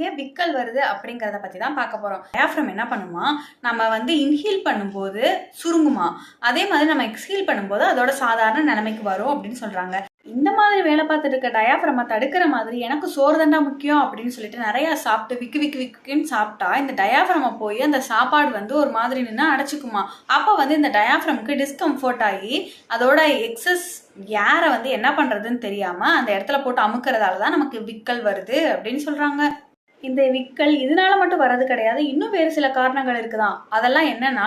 ஏன் விக்கல் வருது அப்படிங்கிறத பற்றி தான் பார்க்க போகிறோம். டயாஃப்ரம் என்ன பண்ணுமா, நம்ம வந்து இன்ஹீல் பண்ணும்போது சுருங்குமா, அதே மாதிரி நம்ம எக்ஸ்ஹீல் பண்ணும்போது அதோட சாதாரண நிலைமைக்கு வரும் அப்படின்னு சொல்கிறாங்க. இந்த மாதிரி வேலை பார்த்துட்டு இருக்க டயாஃப்ரமை தடுக்கிற மாதிரி எனக்கு சோறு தண்டா முக்கியம் அப்படின்னு சொல்லிட்டு நிறையா சாப்பிட்டு விக்குன்னு சாப்பிட்டா இந்த டயாஃப்ரமை போய் அந்த சாப்பாடு வந்து ஒரு மாதிரி நின்று அடைச்சிக்குமா. அப்போ வந்து இந்த டயாஃப்ரமுக்கு டிஸ்கம்ஃபர்ட் ஆகி அதோட எக்ஸஸ் ஏரை வந்து என்ன பண்ணுறதுன்னு தெரியாமல் அந்த இடத்துல போட்டு அமுக்கிறதால தான் நமக்கு விக்கல் வருது அப்படின்னு சொல்கிறாங்க. இந்த விக்கல் இதனால மட்டும் வர்றது கிடையாது, இன்னும் வேறு சில காரணங்கள் இருக்குதான். அதெல்லாம் என்னன்னா,